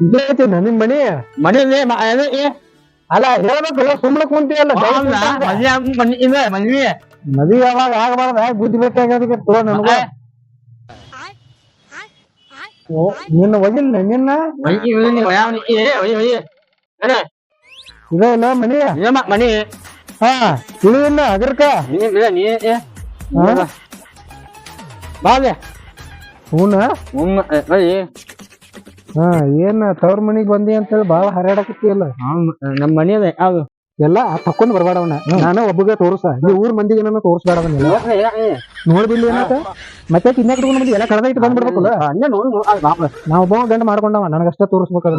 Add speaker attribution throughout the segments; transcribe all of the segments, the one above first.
Speaker 1: ಇದೇತಿ ನಿನ್ ಮನಿ
Speaker 2: ಮನೆ
Speaker 1: ಅಲ್ಲ ಹೇಳ್ಬೇಕಲ್ಲ ಸುಮ್ಮನೆ ಕುಂತಿಯಲ್ಲ ಮದ್ವಿ ಯಾವಾಗ ಆಗಬಾರ್ದ ಬುದ್ಧಿ ಬೇಕಾಗದಕ್ಕೆ ತೋ ನನಗ ನಿನ್ನ ಒಗಿಲ್ಲ ನಿನ್ನ ಇದ ಇಲ್ಲ ಮನಿ
Speaker 2: ಮನಿ
Speaker 1: ಹಾ ತಿಳಿಯಿಲ್ಲ ಅಗ್ರಕ
Speaker 2: ಬಾಲೆ
Speaker 1: ಹೂನ ಹಾ ಏನ್ ತವ್ರ ಮನಿಗ್ ಬಂದಿ ಅಂತೇಳಿ ಬಾಳ ಹರ್ಯಾಡಕತ್ತಿಯಲ್ಲ
Speaker 2: ನಮ್ ಮನಿ ಅದ ಯಾವ್ದು
Speaker 1: ಎಲ್ಲ ತಕೊಂಡ್ ಬರ್ಬೇಡವನ ನಾನು ಒಬ್ಬಗೆ ತೋರ್ಸ ಈ ಊರ್ ಮಂದಿಗೆ ನನ್ನ ತೋರ್ಸ್ಬೇಡವನ ನೋಡ್ದಿಲ್ಲ ಏನಂತ ಮತ್ತೆ ತಿನ್ನಕ್ ಮಂದಿ ಎಲ್ಲ ಕಳೆದ ಇಟ್ಟು ಬಂದ್ಬಿಡ್ಬೇಕಲ್ಲ ನಾವ್ ಒಬ್ಬ ಗಂಡ ಮಾಡ್ಕೊಂಡವ ನನಗಷ್ಟ ತೋರಿಸ್ಬೇಕಲ್ಲ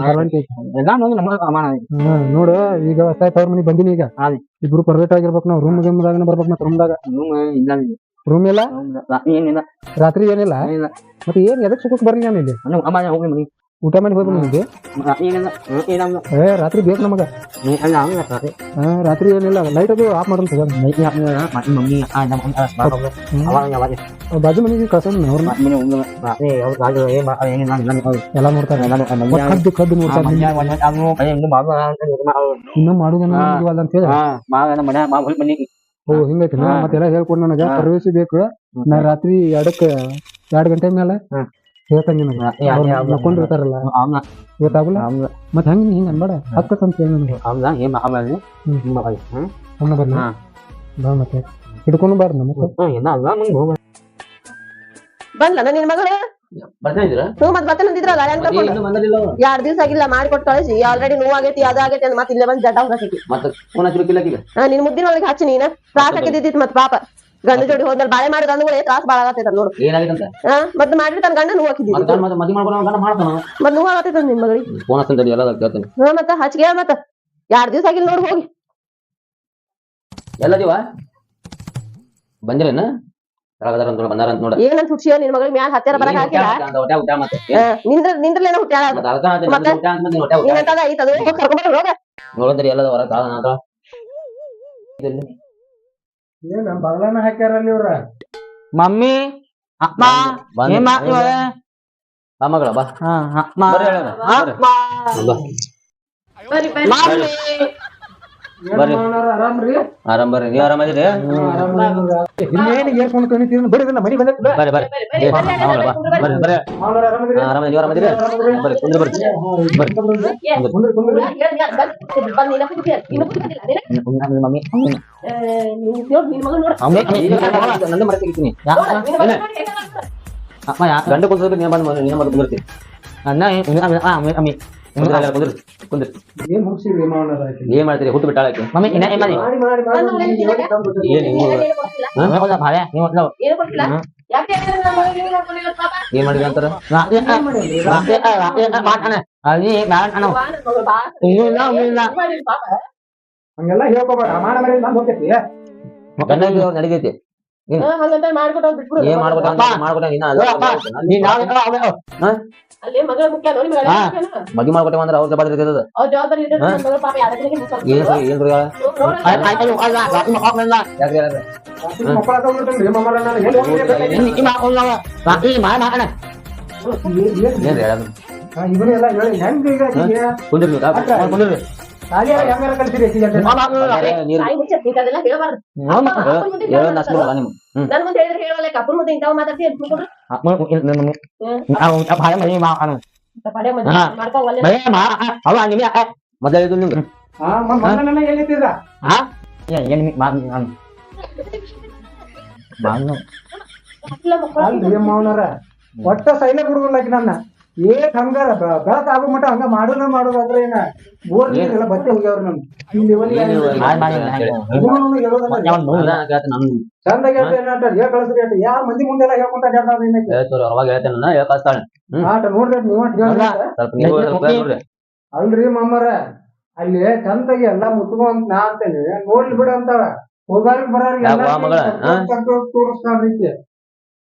Speaker 1: ನೋಡು ಈಗ ಹೊಸ ತವ್ರ ಮನಿಗ್ ಬಂದಿನಿ ಈಗ ಇಬ್ರು ಪರ್ಫೆಕ್ಟ್ ಆಗಿರ್ಬೇಕು ನಾವು ರೂಮ್ ಗೇಮ್ದಾಗ ಬರ್ಬೇಕು ಮತ್ತೆ ರೂಮ್ದಾಗ ರೂಮ್ ಇಲ್ಲ ರಾತ್ರಿ ಏನಿಲ್ಲ ಮತ್ತೆ ಏನ್ ಎದಕ್ ಸುಖಕ್ ಬರ್ಲಿ ನಾನು ಇಲ್ಲಿ ಊಟ ಮಾಡಿ ಹೋಗ್ಬೇಕು ನಿಮಗೆ ರಾತ್ರಿ ಬೇಕು ನಮಗ ರಾತ್ರಿ ಏನಿಲ್ಲ ಲೈಟ್ ಅದು ಆಫ್ ಮಾಡೋಣ ಬಾಜು ಮನೆಗೆ ಕಳ್ಸೋಣ ಅವ್ರನ್ನ ಎಲ್ಲ ನೋಡ್ತಾರೆ ಕದ್ದು ನೋಡ್ತಾರೆ ಇನ್ನೂ ಮಾಡುದಲ್ಲ ಅಂತ ಹೇಳಿ ಓ ಹಿಂಗೈತಿ ಮತ್ತೆಲ್ಲ ಹೇಳ್ಕೊಡ್ ನನಗ ಸರ್ವಿಸ್ ಬೇಕು ನಾ ರಾತ್ರಿ 2 ಗಂಟೆ ಮೇಲೆ ಹೇಳ್ತಾನೆ ನಕ್ಕೊಂಡಿರ್ತಾರಲ್ಲ ಗೊತ್ತಾಗಲ್ಲ ಮತ್ ಹಂಗ ಹಿಂಗ ಅನ್ಬೇಡ ಹಕ್ಕತ್ ಅಂತ ಹೇಳಿ ನನಗೆ ಬರ್ಲಿ ಬಾ ಮತ್ತೆ ಹಿಡ್ಕೊಂಡು ಬಾರ ನಮಗ
Speaker 3: ಬಂದ್ಲ ನಿನ್ ಮಗಳು ಮತ್ ಬರ್ತೇನಂತಿದ್ರಲ್ಲ 2 ದಿವ್ಸ ಆಗಿಲ್ಲ ಮಾಡಿಕೊಟ್ಟು ಕಳಿಸಿ ಆಲ್ರೆಡಿ ನೋವಾಗೈತಿ ಅದಾಗೈತಿ ಅಂತ ಮತ್ತೆ ಇಲ್ಲೇ ಬಂದ್ ಜಡ್ಡ ನಿನ್ ಮುದ್ದಿನ ಒಳಗೆ ಹಚ್ಚಿ ನೀನ ತ್ರಾಸ ಹಾಕಿದ್ದಿತ್ ಮತ್ ಪಾಪ ಗಂಡ ಜೋಡಿ ಹೋದ್ಮೇಲೆ ಬಾಳೆ ಮಾಡಿದ ಅಂದ್ಗಳೇ ತ್ರಾಸ ಬಾಳ ಆಗತ್ತೈತ ನೋಡು ಮತ್ ಮಾಡಿರ್ತಾನ ಗಂಡ ನೋವು ಹಾಕಿದ್ವಿ ಮತ್ ನೋವು ಆಗತ್ತೈತ ನಿನ್ ಮಗಳಿಗೆ ಮತ್ತ ಹಚ್ಚಿಗೆ ಮತ್ತ 2 ದಿವ್ಸ ಆಗಿಲ್ಲ ನೋಡ್ ಹೋಗಿ
Speaker 2: ಎಲ್ಲದಿವ ಬಂದಿರೇನ
Speaker 3: ಏನಂತ ಹುಡ್ಸಿಯೋ ನಿನ್ ಮಗಳಿಗೆ ಮ್ಯಾಲ ಹತ್ತಿರ ಬರಕ್ ಹಾಕಿಲ್ಲ ನಿಂದ್ರಲೇನ ಹುಟ್ಟ್ಯಾಳ ಐತದು ಕರ್ಕೊಂಡ್ ಹೋಗ
Speaker 2: ನೋಡಿದ್ರಿ ಎಲ್ಲದ ಹೊರಗ
Speaker 1: ಏನ ಬಗಲನ ಹಾಕ್ಯಾರಲ್ಲಿ ಇವ್ರ
Speaker 2: ಮಮ್ಮಿ ಅಪ್ಪ ಮಗಳ ಬಾ
Speaker 1: ಆರಾಮ್ರಿ
Speaker 2: ಆರಾಮ್ ಬರ್ರಿ ನೀವ್ ಆರಾಮದಿರಿ
Speaker 1: ಏರ್ಕೊಂಡು ಕಣಿತೀವಿ ಬರೀ ಮನಿ ಬಂದ
Speaker 2: ಬರ್ರಿ ಬರ್ರಿ ಆರಾಮದಿ ನೀವ್ ಆರಾಮದಿರಿ ಬರ್ರಿ ಕುಂದ್ರ ಮಮ್ಮಿ ನಂದು ಮರ್ತಿರ್ತೀನಿ ಅಮ್ಮ ಗಂಡ ಕುಂದ್ರ ನೀನ್ ಬಂದ್ ನೀನ ಬಂದು ಕುಂದಿರ್ತೀನಿ ಅಮ್ಮ ಕುಂದ್ರಿ ಏನ್ ಮಾಡ್ತೀರಿ ಹುಟ್ಟು ಬಿಟ್ಟಾಳಕ್ಕೆ ಮಮ್ಮಿ ಏನ್ ಮಾಡಿದ್ರಿ ಅಂತಾರ
Speaker 1: ಹಂಗೆಲ್ಲ ಹೇಳ್ಕೋಬೇಡ ಗಂಡ
Speaker 2: ನಡಿತೈತಿ ಏನ್ ಮದ್ವಿ ಮಾಡ್ಕೊಟ್ಟೆ ಅಂದ್ರೆ ಅವ್ರ ಜವಾಬ್ದಾರಿ ಇರ್ತದ ಕುಂದ್ರಿ
Speaker 1: ಒಟ್ಟ ಸೈಲ ಬಿಡುದಿಲ್ಲ ನನ್ನ ಏಟ್ ಹಂಗಾರ ಬೆಳಕ್ ಆಗೋ ಮಟ ಹಂಗ ಮಾಡೋದಾದ್ರೆ ಏನ ಬೋರ್ಲ್ಲ ಬತ್ತೆ ಹೋಗ್ಯಾವ್ರ ನಮ್ ಚಂದಾಗಿ ಕಳ್ಸ್ರಿ ಯಾರ ಮಂದಿ ಮುಂದೆಲ್ಲ ಹೇಳ್ಕೊಂತ ನೋಡ್ರಿ ಅಲ್ರಿ ಮಾಮರ ಅಲ್ಲಿ ಚಂದಾಗಿ ಎಲ್ಲಾ ಮುಚ್ಕೊಂತ ನಾ ಅಂತೇನಿ ನೋಡ್ಲಿ ಬಿಡ ಅಂತಾಳ ಹೋಗಾರಿ ಬರಾರಿ ತೋರಿಸ್ತಾಳ್ರಿ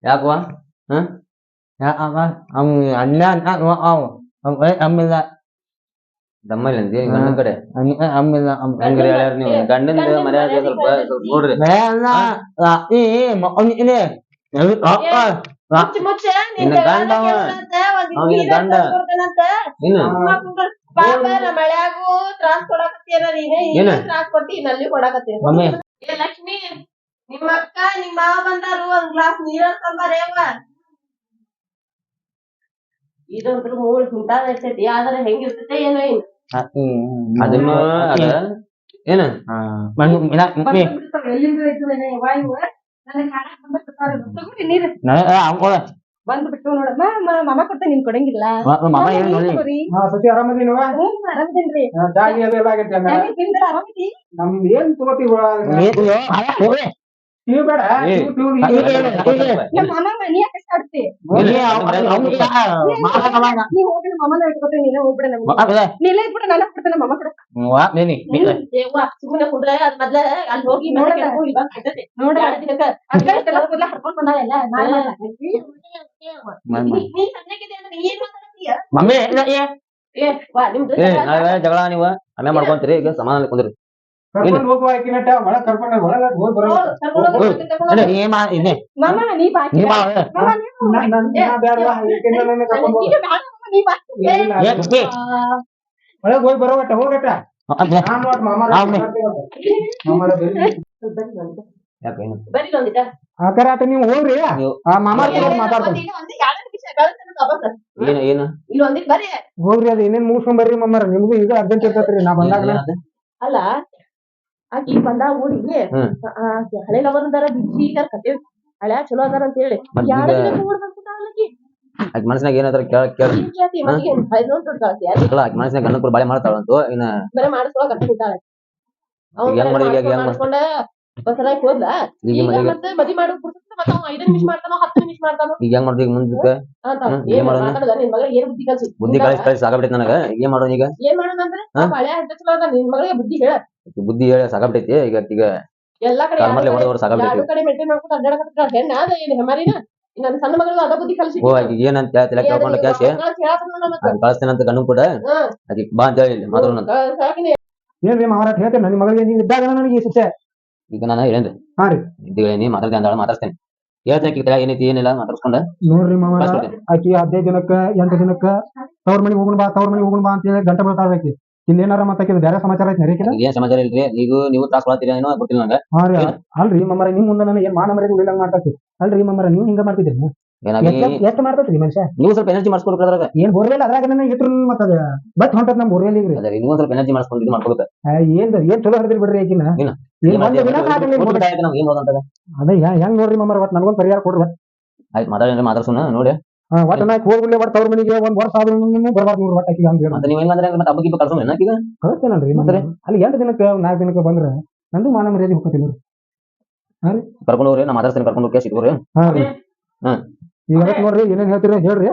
Speaker 2: ಯಾಕವಾ ಅಲ್ಲ ಅಮ್ಮಿಲ್ಲ ದಮ್ಮಲ್ಲಿ ಗಂಡನ ಕಡೆ ಅಮ್ಮಿಲ್ಲ ನೀವು ಗಂಡನ ಮರ್ಯಾದೆ ಸ್ವಲ್ಪ ನೋಡ್ರಿ
Speaker 3: ಮುಚ್ಚ ಮುಚ್ಚ
Speaker 2: ನಿನ್ನ ಗಂಡ ಅವ. ಅವ್ನಿಗೆ ಗಂಡ. ಇನ್ನು
Speaker 3: ಪಾಪ ನಮ್ಮ ಮಳ್ಯಾಗೂ ತ್ರಾಸ್ ಕೊಡಾಕತ್ತೀರ ನೀನೇ
Speaker 2: ಏನು?
Speaker 3: ತ್ರಾಸ್ ಕೊಟ್ಟಿ ನಲ್ಲಿ ಕೊಡಾಕತ್ತೀರ
Speaker 2: ಮಮ್ಮಿ
Speaker 3: ಏ ಲಕ್ಷ್ಮಿ ನಿಮ್ಮ ಅಕ್ಕ ನಿಮ್ಮ ಮಾವ ಬಂದಾರು ಒಂದ್ ಗ್ಲಾಸ್ ನೀರ ತಂಬಾರೇವ ಇದಂತ್ರ ಮೂಳ್ ಹಿಂತಾದ ಇರ್ತೈತಿ ಆದ್ರೆ ಹೆಂಗಿರ್ತೈತೆ ಏನೋ ಏನು
Speaker 2: ಅದನ್ನು ಅದ ಏನ
Speaker 3: ಎಲ್ಲಿಂದ ಇದ್ದು ವಾಯು ನನಗೆ ಹಾಡಕ್ ಬಂದ್ಬಿಡ್ತಾರೆ ತಗೊಳ್ಳಿ ನೀರು ಬಂದ್ ಬಿಟ್ಟು ನೋಡಮ್ಮ ಮಾಮ ಕೊಡ್ತೆ ನೀನ್ ಕೊಡಂಗಿಲ್ಲ
Speaker 2: ಮಾಮ ಏನು ನೋಡಿ
Speaker 1: ಸತಿ ಆರಾಮದೀನವ
Speaker 3: ಆರಾಮದೇನ್ರಿ
Speaker 1: ಜಾಗಿ ಅದು ಎಲ್ಲ ಆಗೈತೆ
Speaker 3: ತಿಂದ್ರೆ ಆರಾಮದಿ
Speaker 1: ನಮ್ದು ಏನ್ ತಗೋತೀವ ನೀವು ಬೇಡ
Speaker 3: ನಮ್ಮ ಮಾಮ ಮನಿ ಯಾಕೆ ಆಡ್ತಿ ನೀವ್ ಹೋಗ್ಬಿಡ ಮಾಮನ ಇಟ್ಕೊತೀನಿ ನೀನೇ ಹೋಗ್ಬಿಡ ನಮ್ಗೆ ನೀಲೇ ಇಟ್ಬಿಡ ನಾನು ಕೊಡ್ತೇನೆ ಮಾಮ ಕೊಡ ಸುಮ್ಮನೆ ಕುಂದ್ರೆ ಅದ್ ಮೊದ್ಲ ಅಲ್ಲಿ ಹೋಗಿ ನೋಡಿ ದಿನಕ್ಕ ಅದ್ಕೆಲ್ಲ ಕೂದಲ ಹರ್ಕೊಂಡ್ ಬಂದಾವೆಲ್ಲ ನೀ ಸಣ್ಣಗಿದೆ ಅಂದ್ರೆ ಏನ್ ಮಾತಾಡ್ತೀಯ
Speaker 2: ಮಮ್ಮಿ
Speaker 3: ಏ ವಾ ನಿಮ್ದು
Speaker 2: ಜಗಳ ನೀವು ಆಮೇಲೆ ಮಾಡ್ಕೊಂತೀರಿ ಈಗ ಸಮಾಧಾನ ಕುಂದ್ರಿ
Speaker 1: ಕರ್ಕೊಂಡು ಹೋಗುವ ಆಕಿನಟ ಒಳಗ್ ಕರ್ಕೊಂಡ ಒಳಗ ಹೋಗಿ ಬರೋ
Speaker 3: ಮಾಮ ನೀ ಬಾಕಿ
Speaker 1: ಒಳಗ್ ಹೋಗಿ ಬರೋಗಟ್ಟ ಹೋಗಟ್ಟ
Speaker 3: ಬರೀ ಒಂದಿಟ
Speaker 1: ಆತರ ಆತ ನೀವು ಹೋಗ್ರಿ ಆ ಮಾಮ ಮಾತಾಡ್ತಾರೆ
Speaker 2: ಏನು
Speaker 3: ಇಲ್ಲಿ ಒಂದಿಟ್ ಬರ್ರಿ
Speaker 1: ಹೋಗ್ರಿ ಅದ್ ಏನೇನ್ ಮುಗಿಸ್ಕೊಂಡ್ ಬರ್ರಿ ಮಮ್ಮರ ನಿಮ್ಗೂ ಈಗ ಅರ್ಜೆಂಟ್ ಇರ್ತೈತ್ರಿ ನಾ ಬಂದಾಗ
Speaker 3: ಅಲ್ಲ ಆಕಿ ಬಂದಾಗ ಊರಿಗೆ ಹಳೆ ಲವರ್ದಾರ ಬಿಡ್ಸಿ ಕತೆ ಹಳೆ ಚಲೋ ಅದಾರ ಅಂತ ಹೇಳಿ
Speaker 2: ಆಕಿ ಮನಸ್ನಾಗ ಏನಾದ್ರ ಮನಸ್ನಾಗ ಗಂಡಪುರ ಬಾಳೆ ಮಾಡ್ತಾಳಂತು ಇನ್ನ
Speaker 3: ಬರೇ ಮಾಡಿಸ್ಕೊಳಕ್ ಕಟ್ಟ ಬಿಟ್ಟಾಳೆ ಮಾಡ್ಕೊಂಡ ಒಂದ್ಸಲ ಹೋದ್ಲ ಮತ್ತೆ ಮದಿ ಮಾಡು ಮತ್ತೆ 5 ನಿಮಿಷ ಮಾಡ್ತಾನೋ 10 ನಿಮಿಷ ಮಾಡ್ತಾನೋ
Speaker 2: ಈಗ ಹೆಂಗ್ ಮಾಡ್ತೀವಿ ಮುಂದಕ್ಕೆ
Speaker 3: ನಿನ್ ಮಗ ಏನ್ ಬುದ್ಧಿ ಕಲ್ಸಿ
Speaker 2: ಬುದ್ಧಿ ಕಳಿಸಿ ಸಾಕಾಗ್ಬಿಟ್ಟೈತಿ ನನಗ ಏನ್ ಮಾಡೋಣ ಈಗ
Speaker 3: ಏನ್ ಮಾಡೋಣ ಅಂದ್ರೆ ಹಳೆ ಹಡ್ಡ ಚಲೋ ಅದ ನಿನ್ ಮಗಳಿಗೆ ಬುದ್ಧಿ ಹೇಳ
Speaker 2: ಬುದ್ಧಿ ಹೇಳ ಸಾಕಾಗ್ಬಿಟ್ಟೈತಿ ಈಗ
Speaker 3: ಎಲ್ಲಾ ಕಡೆ
Speaker 2: ಹೊಡೆದವ್ರು ಸಾಕಾಗ್ಬಿಟ್ಟೈತಿ
Speaker 3: ಕಡೆ ಮೇಂಟೈನ್ ಮಾಡ್ಕೊಂಡು ಅಡ್ಡಾಡಕತ್ತ ಹೆಣ್ಣ ಅದ ಏನ್ ಹೆಮಾರಿನ ನನ್ನ ಸಣ್ಣ ಮಗಳು ಅದ ಬುದ್ಧಿ ಕಲ್ಸಿ
Speaker 2: ಏನಂತ ತಲೆ ಕೇಳ್ಕೊಂಡ ಕ್ಯಾಶ್ ಕಳಿಸ್ತೇನಂತ ಗಣ್ಣು ಕೂಡ ಅದಕ್ಕೆ ಬಾ ಅಂತ ಹೇಳಿ ಮಾತಾಡೋಣ
Speaker 1: ಏನ್ರಿ ಮಾರಾಟ ಹೇಳ್ತೇನೆ ನನ್ನ ಮಗಳಿಗೆ ನೀವು ಇದ್ದಾಗ ನನಗೆ ಈ ಶಿಕ್ಷೆ
Speaker 2: ಈಗ ನಾನು ಹೇಳೇನ್ರಿ
Speaker 1: ಹಾ ರೀ
Speaker 2: ಇದ್ದು ಹೇಳೀನಿ ಮಾತಾಡ್ತೇನೆ ಮಾತಾಡ್ತೇನೆ ಹೇಳ್ತೇನೆ ಏನೈತಿ ಏನಿಲ್ಲ ಮಾತಾಡ್ಸ್ಕೊಂಡ
Speaker 1: ನೋಡ್ರಿ ಮಾಮ ಆಕಿ 15 ದಿನಕ್ಕ 8 ದಿನಕ್ಕ ತವ್ರ ಮನೆಗೆ ಹೋಗೋಣ ಬಾ ಅಂತ ಹೇಳಿ ಗಂಟೆ ಬರ್ತಾಳ ಆಕಿ ಇಲ್ಲೇನಾರ ಮತ್ತೆ ಬೇರೆ ಸಮಾಚಾರ ಐತಿ
Speaker 2: ಏನ್ ಸಮಾಚಾರ ಇಲ್ರಿ ನೀವು ತ್ರಾಸ ಕೊಡ್ತೀರಿ ಏನೋ ಗೊತ್ತಿಲ್ಲ ನಂಗೆ
Speaker 1: ಹಾ ರೀ ಅಲ್ರಿ ಮಮ್ಮರ ನಿಮ್ ಮುಂದೆ ನನಗೆ ಏನ್ ಮಾನ ಮರ್ಯಾದೆ ಉಳಿದಂಗ ಮಾಡ್ತೈತಿ ಅಲ್ರಿ ಮಮ್ಮರ ನೀವು ಹಿಂಗ ಮಾಡ್ತಿದ್ರಿ ಎಷ್ಟು ಮಾಡ್ತೈತ್ರಿ ಮನುಷ್ಯ
Speaker 2: ನೀವು ಸ್ವಲ್ಪ ಎನರ್ಜಿ ಮಾಡಿಸ್ಕೊಡ್ರಿ ಅದ್ರಾಗ
Speaker 1: ಏನ್ ಬೋರ್ವೆಲ್ ಅದ್ರಾಗ ನನಗೆ ಇಟ್ರು ಮತ್ತ ಬಟ್ ಹೊಂಟದ್ ನಮ್ ಬೋರ್ವೆಲ್ ಈಗ
Speaker 2: ನೀವು ಸ್ವಲ್ಪ ಎನರ್ಜಿ ಮಾಡಿಸ್ಕೊಂಡು ಮಾಡ್ಕೋಬೇಕು
Speaker 1: ಏನ್ ಚಲೋ ಹರಿದ್ರಿ ಬಿಡ್ರಿ ಆಕಿನ ಅದೇ ಹೆಂಗ್ ನೋಡ್ರಿ ಮಮ್ಮರ ಒಟ್ ನನಗೊಂದ್ ಪರಿಹಾರ ಕೊಡ್ರಿ
Speaker 2: ಆಯ್ತು ಮಾತಾಡ್ಸೋಣ ನೋಡಿ
Speaker 1: ಒಟ್ಟ ನಾ ಹೋಗ್ಬಿಡ್ಲಿ ಒಟ್ಟು ತವ್ರ ಮನೆಗೆ ಒಂದ್ ವರ್ಷ ಆದ್ರೂ ಬರ್ಬಾರ್ದು ನೋಡ್ರಿ ಒಟ್ಟ ಹಂಗ
Speaker 2: ನೀವು ಹೆಂಗಂದ್ರೆ ಮತ್ತೆ ಹಬ್ಬಕ್ಕೆ ಕಳ್ಸೋಣ ಈಗ
Speaker 1: ಕಳಿಸ್ತೇನಲ್ರಿ ಅಲ್ಲಿ 8 ದಿನಕ್ಕೆ 4 ದಿನಕ್ಕೆ ಬಂದ್ರೆ ನಂದು ಮಾನ ಮರ್ಯಾದೆ ಹೋಗ್ತೀನಿ
Speaker 2: ಕರ್ಕೊಂಡು ಹೋಗ್ರಿ ನಾ ಮಾತಾಡ್ತೇನೆ ಕರ್ಕೊಂಡು ಹೋಗಿ ಸಿಗ್ರಿ
Speaker 1: ಹಾ ರೀ ಈಗ ನೋಡ್ರಿ ಏನೇನ್ ಹೇಳ್ತೀರಿ ಹೇಳ್ರಿ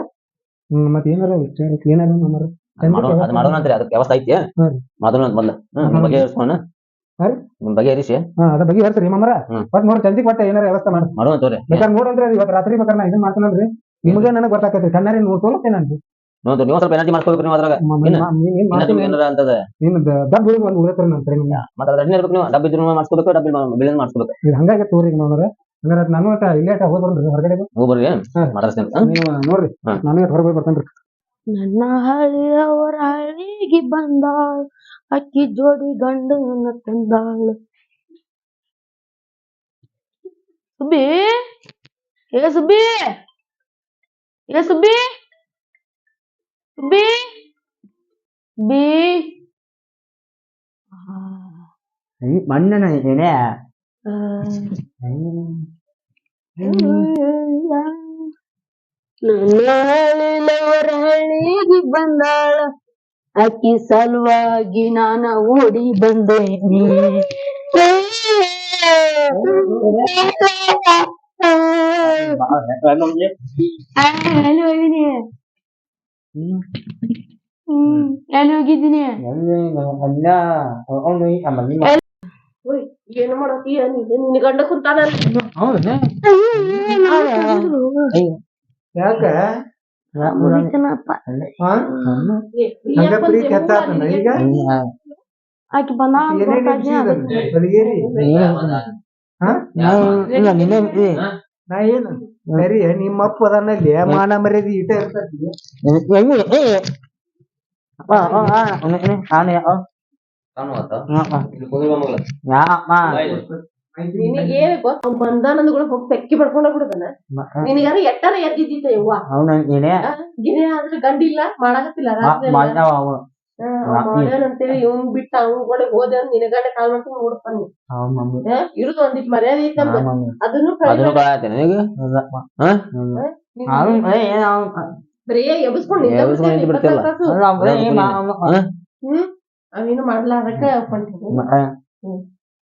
Speaker 1: ಮತ್ತೆ ಏನಾರ ಏನಾರ
Speaker 2: ಅದ್ ಮಾಡೋಣ ಅಂತ್ರಿ ಅದಕ್ಕೆ ವ್ಯವಸ್ಥೆ ಐತಿ ಮಾಡೋಣ ಅಂತ ಬಂದ ಬಗೆಹರಿಸ್ಕೋಣ ನಿಮ್ ಬಗೆಹರಿಸಿ
Speaker 1: ಅದ ಬಗೆಹರಿಸ್ರಿ ಮಮ್ಮರ ಬಟ್ ನೋಡಿ ಚಂದಿಗೆ ಒಟ್ಟ ಏನಾರ ವ್ಯವಸ್ಥೆ ಮಾಡಿ
Speaker 2: ಮಾಡೋಣ ತೋರಿ
Speaker 1: ಬೇಕಾದ್ರೆ ನೋಡಂದ್ರೆ ಇವತ್ತು ರಾತ್ರಿ ಬೇಕಾದ್ರೆ ನಾ ಇದನ್ನ ಮಾಡ್ತಾನಲ್ರಿ ನಿಮಗೆ ನನಗೆ ಗೊತ್ತಾಕೈತಿ ಕಣ್ಣಾರಿ ನೋಡ್ತೇನೆ
Speaker 2: ನೋಡ್ರಿ ನೀವು ಸ್ವಲ್ಪ ಎನರ್ಜಿ ಮಾಡ್ಕೋಬೇಕು ನೀವು ಅದ್ರಾಗ ಏನಾರ ಅಂತದ
Speaker 1: ಡಬ್ ಹುಡುಗ ಒಂದು ಉಳಿತಾರೆ ನಂತರ
Speaker 2: ಮತ್ತೆ ಅದ್ರ ಇರ್ಬೇಕು ನೀವು ಡಬ್ಬ ಇದ್ರು ಮಾಡ್ಸ್ಕೋಬೇಕು ಡಬ್ಬಿ ಬಿಲ್ ಮಾಡ್ಸ್ಕೋಬೇಕು
Speaker 1: ಇದು ಹಂಗಾಗಿ ತೋರಿ ಮಮ್ಮರ ಹಂಗಾರೆ ನಾನು ಇಲ್ಲೇ ಹೋಗಿ ಬರ್ರಿ ಹೊರಗಡೆ
Speaker 2: ಹೋಗಿ ಬರ್ರಿ ಮಾತಾಡ್ತೇನೆ
Speaker 1: ನೀವು ನೋಡ್ರಿ ನಾನು ಹೊರಗೆ ಬರ್ತೇನ್ರಿ
Speaker 4: ನನ್ನ ಹಳ್ಳಿಯವರ ಹಳ್ಳಿಗೆ ಬಂದಾಳ ಅಕ್ಕಿ ಜೋಡಿ ಗಂಡನ ತಂದಾಳ ಸುಬ್ಬಿ ಏ ಸುಬ್ಬಿ ಏ ಸುಬ್ಬಿ ಸುಬ್ಬಿ ಬಿ
Speaker 2: ಮಣ್ಣನ ಇದೇನೆ
Speaker 4: ನನ್ನ ಹಳ್ಳಿಯವರ ಹಳ್ಳಿಗೆ ಬಂದಾಳ ಅಕ್ಕಿ ಸಲುವಾಗಿ ನಾನ ಓಡಿ ಬಂದೇನಿ ಎಲ್ಲಿ ಹೋಗಿನಿ ಎಲ್ಲಿ ಹೋಗಿದ್ದೀನಿ
Speaker 3: ಏನು ಮಾಡತ್ತೀಯ ನಿನ್ ಗಂಡ ಕುಂತಾನ
Speaker 1: ಯಾಕ ಈಗ
Speaker 4: ಆಕಿ ಬಂದ
Speaker 1: ನಾ ಏನು ಸರಿ ನಿಮ್ಮ ಅಪ್ಪ ಅದನ್ನಲ್ಲಿ ಮಾನ ಮರ್ಯಾದೆ ಇಟ ಇರ್ತೈತಿ
Speaker 3: ನಿನಗೇನ್ ಗೊತ್ತ ಬಂದಾನಂದ್ಗಳು ಹೋಗಿ ತೆಕ್ಕಿ ಪಡ್ಕೊಂಡ ಬಿಡುದನ ನಿನಗಾರ ಎಟ್ಟಾರ ಎದ್ದಿದ್ದಿತ್ತ ಯವ್ವ ಗಿನೇ ಆದ್ರೆ ಗಂಡಿಲ್ಲ ಮಾಡಾಕತ್ತಿಲ್ಲ ರಾತ್ರಿ ಅಂತೇಳಿ ಇವ್ನ್ ಬಿಟ್ಟ ಅವ್ನ್ ಕೂಡ ಹೋದೆ ಅಂತ ನಿನಗಡೆ ಕಾಲ್ ಮಾಡ್ಕೊಂಡು ನೋಡ್ತಾನೆ ಇರುದು ಒಂದಿಟ್ ಮರ್ಯಾದೆ ಐತಂತ ಅದನ್ನು ಬರೀ ಎಬ್ಸ್ಕೊಂಡ್ ಅವೇನು ಮಾಡ್ಲಾರಕ್ಕ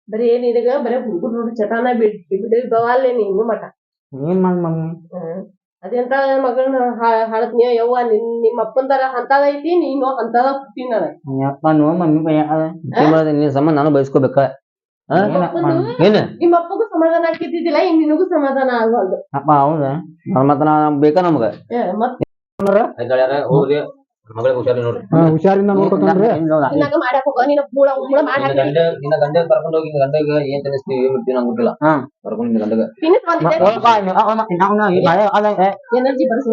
Speaker 3: ಬರೀ ನಿನಗ ಬರೇ ಹುಡುಗರು ನೋಡಿ ಚಟಾನ ಬಿಡಿ ಬವಾಲೆ ನೀನು ಮಠ ಅದೆಂತ ಮಗಳನ್ನ ಹಾಳತ್ ನೀ ಯವ್ವ ನಿಮ್ಮ ಅಪ್ಪಂದಾರ ಅಂತದೈತಿ ನೀನು ಅಂತದ ಹುಟ್ಟಿ
Speaker 2: ನಿನ್ ಸಂಬಂಧ ನಾನು ಬಯಸ್ಕೋಬೇಕ
Speaker 3: ನಿಮ್ಮ ಅಪ್ಪಗೂ ಸಮಾಧಾನ ಆಕಿದ್ದಿಲ್ಲ ಈಗ ನಿನಗೂ ಸಮಾಧಾನ ಆಗಲ್ದು
Speaker 2: ಮತ್ತ ಬೇಕಾ ನಮ್ಗ ಹೋಗ್ರಿ ಮಗಳಿಗೆ ಹುಷಾರಿ ನೋಡ್ರಿ
Speaker 1: ಹುಷಾರಿಂದ ನೋಡ್ಕೊತಾನ್ರಿ
Speaker 3: ಮಾಡಕ್ ಹೋಗ ನೀನು ಮೂಳ
Speaker 2: ನಿನ್ನ ಗಂಡ ಕರ್ಕೊಂಡು ಹೋಗಿ ಗಂಡಗ ಏನ್ ತಿನ್ನಿಸ್ತೀವಿ ಬಿಡ್ತೀವಿ ನಂಗೆ ಗೊತ್ತಿಲ್ಲ ಕರ್ಕೊಂಡು ನಿನ್ನ ಗಂಡಗ
Speaker 3: ಎನರ್ಜಿ ಬರ್ಸು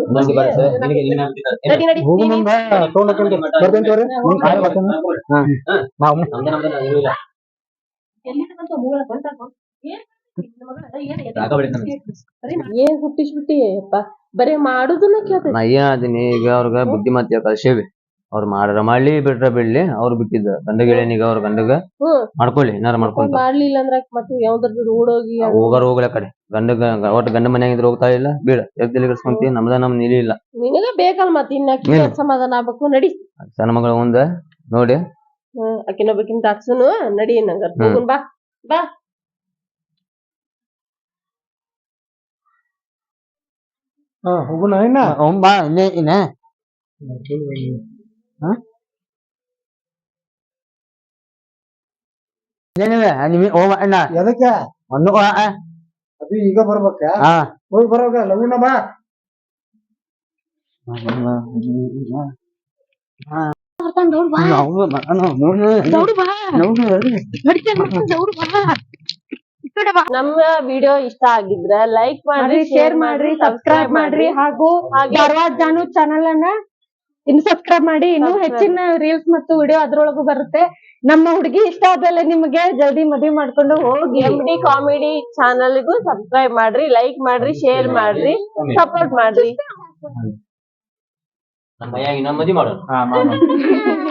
Speaker 3: ಏನ್ ಹುಟ್ಟಿಸ್ಬಿಟ್ಟಿ ಅಪ್ಪ ಬರೇ ಮಾಡುದನ್ನ ಕೇಳ್ತೈತಿ
Speaker 2: ನಾ ಏನಾದೀನಿ ಈಗ ಅವ್ರಗ ಬುದ್ಧಿಮತ್ತೆ ಕಳ್ಸೇವಿ ಅವ್ರು ಮಾಡ್ರ ಮಾಡ್ಲಿ ಬಿಟ್ರ ಬಿಡ್ಲಿ ಅವ್ರು ಬಿಟ್ಟಿದ್ದ ಗಂಡಗ ಹೇಳೇನೀಗ ಅವ್ರ ಗಂಡಗ ಮಾಡ್ಕೊಳ್ಳಿ ಏನಾರ ಮಾಡ್ಕೊಂತ
Speaker 3: ಮಾಡ್ಲಿಲ್ಲ ಅಂದ್ರ ಮತ್ತೆ ಯಾವ್ದ್ರ ಓಡೋಗಿ
Speaker 2: ಹೋಗ್ಲ ಕಡೆ ಗಂಡಗ ಒಟ್ಟು ಗಂಡ ಮನ್ಯಾಗ ಇದ್ರೆ ಹೋಗ್ತಾ ಇಲ್ಲ ಬೀಳ ಎದ್ದಲ್ಲಿ ಕರ್ಸ್ಕೊಂತೀವಿ ನಮ್ದ ನಮ್ ನಿಲಿ ಇಲ್ಲ
Speaker 3: ನಿನಗ ಬೇಕಲ್ ಮತ್ತೆ ಇನ್ನ ಸಮಾಧಾನ ಆಗ್ಬೇಕು ನಡಿ
Speaker 2: ಸಣ್ಣ ಮಗಳ ಮುಂದ ನೋಡಿ
Speaker 3: ಆಕಿನೊಬ್ಬಕಿಂತ ಅಕ್ಸನು ನಡಿ ನಂಗ ಹೋಗುನ್ ಬಾ ಬಾ
Speaker 1: ಹೋಗುಣ ಇನ್ನ
Speaker 2: ಬಾ ಇನ್ನ
Speaker 1: ಎದಕ್ಕೆ ಅದು ಈಗ ಬರ್ಬೇಕ ಹೋಗಿ ಬರೋಗ ಲಗುನ ಬಾ
Speaker 3: ನಮ್ಮ ವಿಡಿಯೋ ಇಷ್ಟ ಆಗಿದ್ರ ಲೈಕ್ ಮಾಡ್ರಿ ಶೇರ್ ಮಾಡ್ರಿ ಸಬ್ಸ್ಕ್ರೈಬ್ ಮಾಡ್ರಿ ಹಾಗೂ
Speaker 4: ಧಾರವಾಡ ಜಾನು ಚಾನಲ್ ಅನ್ನ ಇನ್ನು ಸಬ್ಸ್ಕ್ರೈಬ್ ಮಾಡಿ ಇನ್ನು ಹೆಚ್ಚಿನ ರೀಲ್ಸ್ ಮತ್ತು ವಿಡಿಯೋ ಅದ್ರೊಳಗೂ ಬರುತ್ತೆ ನಮ್ಮ ಹುಡುಗಿ ಇಷ್ಟ ಆದಲ್ಲ ನಿಮಗೆ ಜಲ್ದಿ ಮದುವೆ ಮಾಡ್ಕೊಂಡು ಹೋಗಿ
Speaker 3: MD ಕಾಮಿಡಿ ಚಾನಲ್ಗೂ ಸಬ್ಸ್ಕ್ರೈಬ್ ಮಾಡ್ರಿ ಲೈಕ್ ಮಾಡ್ರಿ ಶೇರ್ ಮಾಡ್ರಿ ಸಪೋರ್ಟ್ ಮಾಡ್ರಿ
Speaker 2: ನಮ್ಮ ಮೈಯಾಗಿ ನಮ್ಮ ಮದಿ ಮಾಡೋಣ